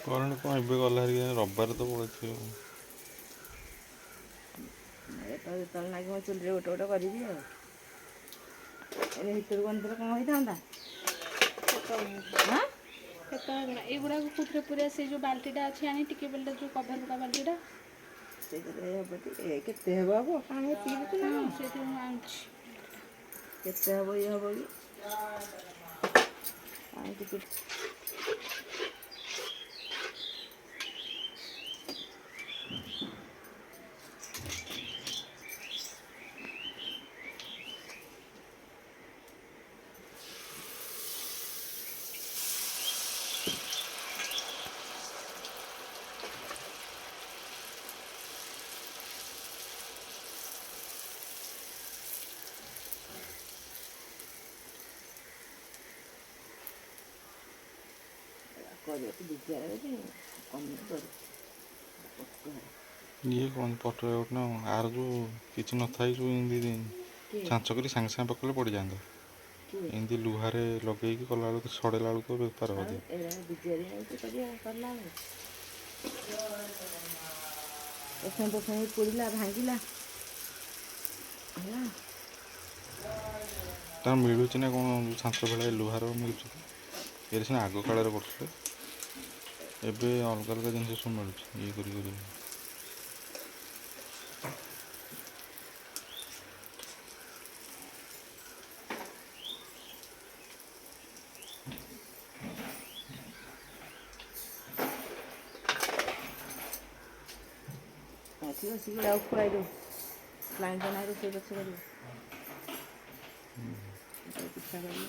Current କ'ଣ ଏବେ ଗଲା ହେରିକି ରବିବାର ତ ପଳେଇଥିବ। ଯେତେବେଳେ ଲାଗିବ ଚୁଲିରେ ଗୋଟେ ଗୋଟେ କରିବି ଆଉ। ଏବେ ଭିତରକୁ ଅନେଇଥିଲେ କ'ଣ ହେଇଥାନ୍ତା? ଆଁ କେତେବେଳେ ଏଇଗୁଡ଼ାକୁ କୋଉଥିରେ ପୁରା ସେ ଯେଉଁ ବାଲ୍ଟିଟା ଅଛି ଆଣି ଟିକେ ବେଲଟା ଯେଉଁ କଭର ପକା ବାଲ୍ଟିଟା ସେଇଥିରେ ହେବ ଟିକେ କେତେ ହେବ ହବ ପାଣି ଏତିକି ନା କ'ଣ? ସେଇଥିରେ ମୁଁ ଆଣୁଛି। କେତେ ହେବ ଇଏ ହେବ କି ପାଣି ଟିକେ କରିବାକୁ ବିଜାର ଅଛି କମେଇ କରୁ ଇଏ କ'ଣ ପଟରେ ଗୋଟେ ନା ଆର ଯେଉଁ କିଛି ନଥାଏ ଯେଉଁ ଏମିତି ଛାଞ୍ଚ କରି ସାଙ୍ଗେ ସାଙ୍ଗେ ପକେଇଲେ ପଡ଼ିଯାଆନ୍ତା। ଏମିତି ଲୁହାରେ ଲଗେଇକି କଲାବେଳକୁ ସଡ଼େଇଲା ବେଳକୁ ବେପାର ହବ। ଏରା ବିଜାରି ହେଉଛି କରିବା କଲା ପଛରେ ପୋଡ଼ିଲା ଭାଙ୍ଗିଲା ହେଲା। ତାର ମିଳୁଛି ନା କ'ଣ ଛାଞ୍ଚ ଭଳିଆ ଲୁହାର ମିଳୁଛି? ଏରେ ସିନା ଆଗ କାଳରେ କରୁଥିଲେ, ଏବେ ଅଲଗା ଅଲଗା ଜିନିଷ ସବୁ ମିଳୁଛି ଇଏ କରି। ଆସିବ ଆସିକି ଆଉ ଖୁଆଇ ଦେବୁ ଲାଇନ୍ ତ ନାହିଁ ରୋଷେଇ ପଛେ କରିବୁ ପିଠା କରିବୁ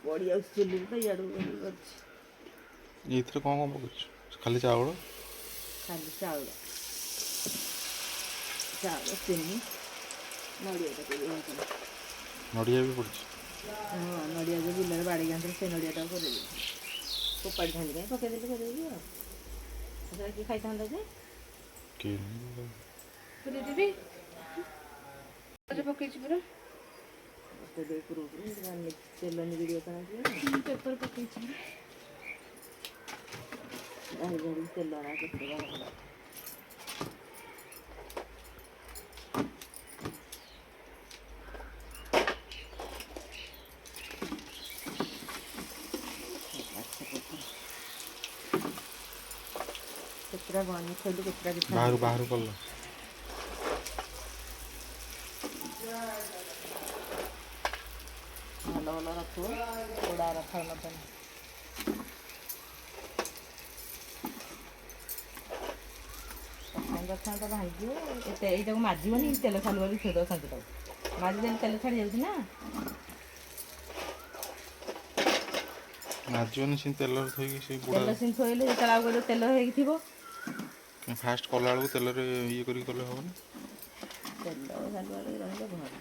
ପଡ଼ି ଯାଉଛି ଚୁଲିରେ ତ ଇଆଡ଼କୁ ଅଛି। ଏଇଥିରେ କ'ଣ ପକାଉଛୁ? ଖାଲି ଚାଉଳ ଚାଉଳ ଚିନି ନଡ଼ିଆ ପକେଇଦେବି। ନଡ଼ିଆ ବି ପଡ଼ୁଛି। ହଁ ନଡ଼ିଆ ଯେଉଁ ବିଲରେ ବାଡ଼ିକି ଆଣିଥିଲେ ସେ ନଡ଼ିଆଟାକୁ କରିଦେବି। ଫୋପାଡ଼ିଥାନ୍ତି କାହିଁ ପକେଇଦେଲି କରିଦେବି ଆଉ। ସେଟା କିଏ ଖାଇଥାନ୍ତା ଯେ ଦେବି ପକେଇଛି ପୁରା ତେଲ ନିଗିଡ଼ିବ ପେପର ପକେଇଛି ତେଲ କେତେ କେତେଟା ଗଣି ଥୋଇଲୁ କେତେଟା ପିଠା ବାହାରୁ କଲ ଭଲ ଭଲ ରଖିବ ପୋଡ଼ା ରଖା ନଦେଲେ ପ୍ରଥମ ତ ଭାଙ୍ଗିବ ଏତେ ଏଇଟାକୁ ମାଜିବନି ତେଲ ଛାଲୁ ବୋଲି ଥୋଇଦେବ ସାଞ୍ଚିଟାକୁ ମାଜିଦେଲେ ତେଲ ଛାଡ଼ି ଯାଉଛି ନା ମାଜିବନି ସେମିତି ତେଲରେ ଥୋଇକି ସେଇ ତେଲ ସେମିତି ଥୋଇଲେ ଯେତେବେଳେ ଆଉ ଗୋଟେ ତେଲ ହେଇକି ଥିବ ଫାଷ୍ଟ କଲାବେଳକୁ ତେଲରେ ଇଏ କରିକି କଲେ ହେବନି। ତେଲ ଛାଲୁ ରହିଲେ ଭଲ।